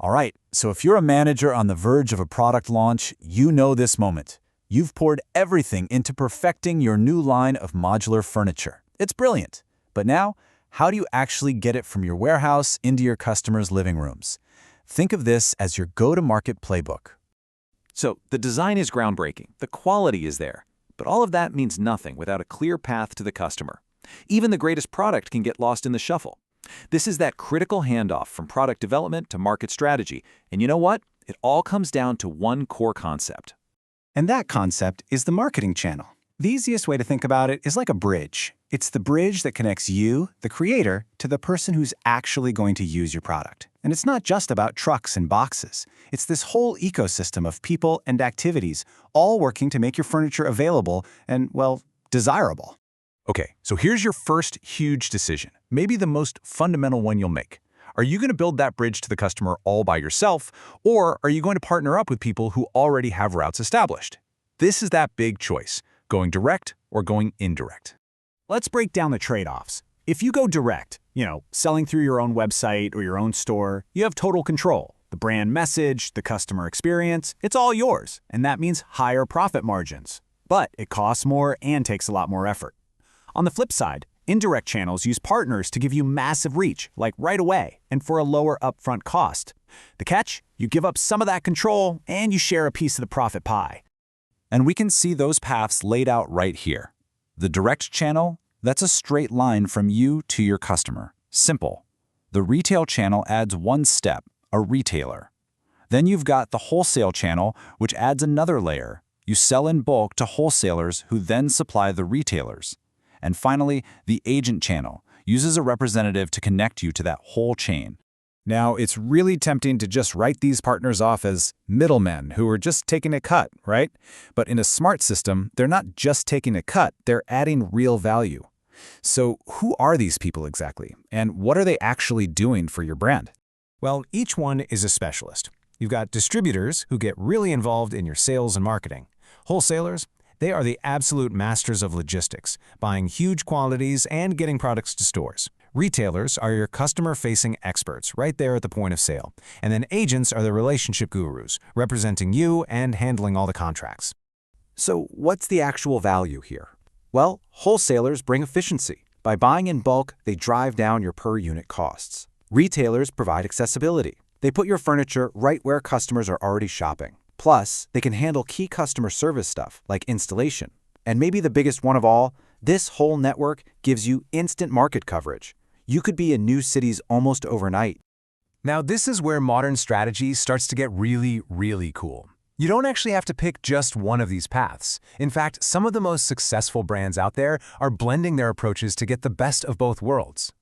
All right, so if you're a manager on the verge of a product launch, you know this moment. You've poured everything into perfecting your new line of modular furniture. It's brilliant. But now, how do you actually get it from your warehouse into your customers' living rooms? Think of this as your go-to-market playbook. So the design is groundbreaking, the quality is there, but all of that means nothing without a clear path to the customer. Even the greatest product can get lost in the shuffle. This is that critical handoff from product development to market strategy, and you know what? It all comes down to one core concept. And that concept is the marketing channel. The easiest way to think about it is like a bridge. It's the bridge that connects you, the creator, to the person who's actually going to use your product. And it's not just about trucks and boxes. It's this whole ecosystem of people and activities, all working to make your furniture available and, well, desirable. Okay, so here's your first huge decision, maybe the most fundamental one you'll make. Are you going to build that bridge to the customer all by yourself, or are you going to partner up with people who already have routes established? This is that big choice, going direct or going indirect. Let's break down the trade-offs. If you go direct, selling through your own website or your own store, you have total control. The brand message, the customer experience, it's all yours, and that means higher profit margins. But it costs more and takes a lot more effort. On the flip side, indirect channels use partners to give you massive reach, like right away, and for a lower upfront cost. The catch? You give up some of that control, and you share a piece of the profit pie. And we can see those paths laid out right here. The direct channel, that's a straight line from you to your customer. Simple. The retail channel adds one step, a retailer. Then you've got the wholesale channel, which adds another layer. You sell in bulk to wholesalers who then supply the retailers. And finally, the agent channel uses a representative to connect you to that whole chain. Now, it's really tempting to just write these partners off as middlemen who are just taking a cut, right? But in a smart system, they're not just taking a cut, they're adding real value. So who are these people exactly? And what are they actually doing for your brand? Well, each one is a specialist. You've got distributors who get really involved in your sales and marketing. Wholesalers, they are the absolute masters of logistics, buying huge quantities and getting products to stores. Retailers are your customer-facing experts right there at the point of sale. And then agents are the relationship gurus, representing you and handling all the contracts. So what's the actual value here? Well, wholesalers bring efficiency. By buying in bulk, they drive down your per-unit costs. Retailers provide accessibility. They put your furniture right where customers are already shopping. Plus, they can handle key customer service stuff like installation. And maybe the biggest one of all, this whole network gives you instant market coverage. You could be in new cities almost overnight. Now, this is where modern strategy starts to get really, really cool. You don't actually have to pick just one of these paths. In fact, some of the most successful brands out there are blending their approaches to get the best of both worlds.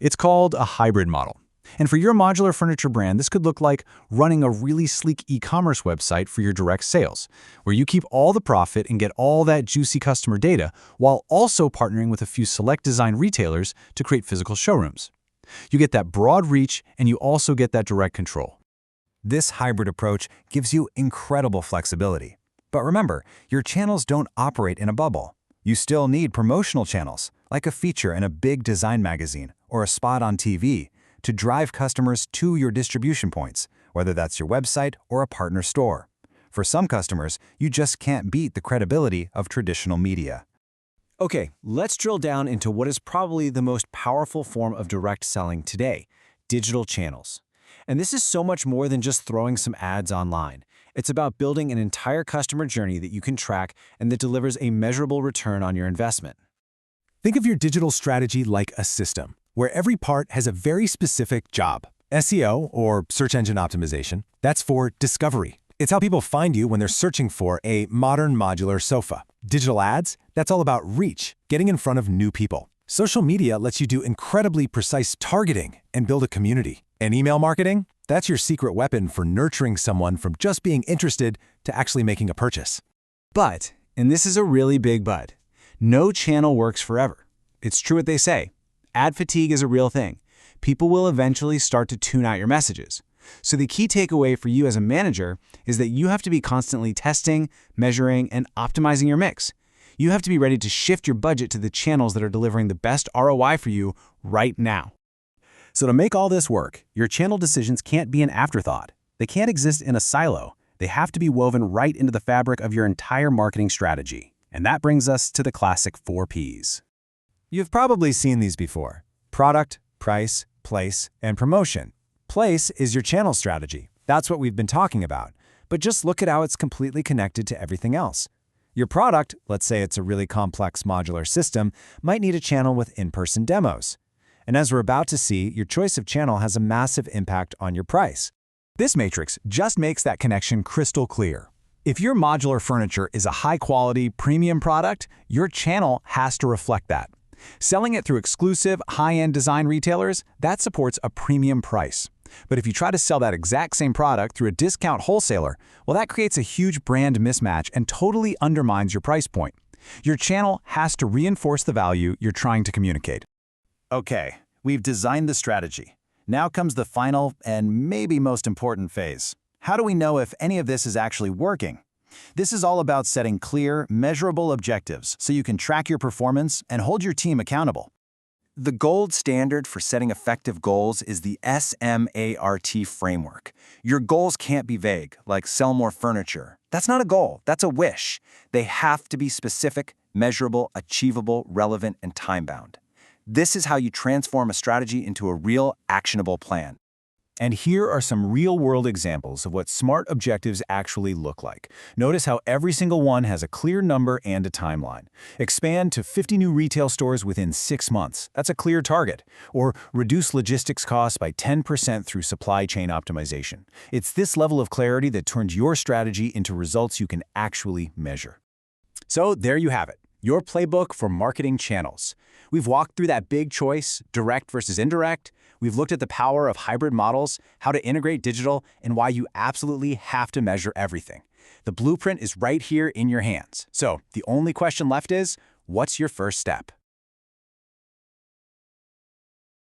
It's called a hybrid model. And for your modular furniture brand, this could look like running a really sleek e-commerce website for your direct sales, where you keep all the profit and get all that juicy customer data while also partnering with a few select design retailers to create physical showrooms. You get that broad reach, and you also get that direct control. This hybrid approach gives you incredible flexibility. But remember, your channels don't operate in a bubble. You still need promotional channels, like a feature in a big design magazine or a spot on TV, to drive customers to your distribution points, whether that's your website or a partner store. For some customers, you just can't beat the credibility of traditional media. Okay, let's drill down into what is probably the most powerful form of direct selling today, digital channels. And this is so much more than just throwing some ads online. It's about building an entire customer journey that you can track and that delivers a measurable return on your investment. Think of your digital strategy like a system, where every part has a very specific job. SEO, or search engine optimization, that's for discovery. It's how people find you when they're searching for a modern modular sofa. Digital ads, that's all about reach, getting in front of new people. Social media lets you do incredibly precise targeting and build a community. And email marketing, that's your secret weapon for nurturing someone from just being interested to actually making a purchase. But, and this is a really big but, no channel works forever. It's true what they say. Ad fatigue is a real thing. People will eventually start to tune out your messages. So the key takeaway for you as a manager is that you have to be constantly testing, measuring, and optimizing your mix. You have to be ready to shift your budget to the channels that are delivering the best ROI for you right now. So to make all this work, your channel decisions can't be an afterthought. They can't exist in a silo. They have to be woven right into the fabric of your entire marketing strategy. And that brings us to the classic 4 Ps. You've probably seen these before: product, price, place, and promotion. Place is your channel strategy. That's what we've been talking about. But just look at how it's completely connected to everything else. Your product, let's say it's a really complex modular system, might need a channel with in-person demos. And as we're about to see, your choice of channel has a massive impact on your price. This matrix just makes that connection crystal clear. If your modular furniture is a high-quality, premium product, your channel has to reflect that. Selling it through exclusive, high-end design retailers, that supports a premium price. But if you try to sell that exact same product through a discount wholesaler, well, that creates a huge brand mismatch and totally undermines your price point. Your channel has to reinforce the value you're trying to communicate. Okay, we've designed the strategy. Now comes the final and maybe most important phase. How do we know if any of this is actually working? This is all about setting clear, measurable objectives so you can track your performance and hold your team accountable. The gold standard for setting effective goals is the SMART framework. Your goals can't be vague, like sell more furniture. That's not a goal, that's a wish. They have to be specific, measurable, achievable, relevant, and time-bound. This is how you transform a strategy into a real, actionable plan. And here are some real-world examples of what SMART objectives actually look like. Notice how every single one has a clear number and a timeline. Expand to 50 new retail stores within 6 months. That's a clear target. Or reduce logistics costs by 10% through supply chain optimization. It's this level of clarity that turns your strategy into results you can actually measure. So there you have it, your playbook for marketing channels. We've walked through that big choice, direct versus indirect. We've looked at the power of hybrid models, how to integrate digital, and why you absolutely have to measure everything. The blueprint is right here in your hands. So the only question left is, what's your first step?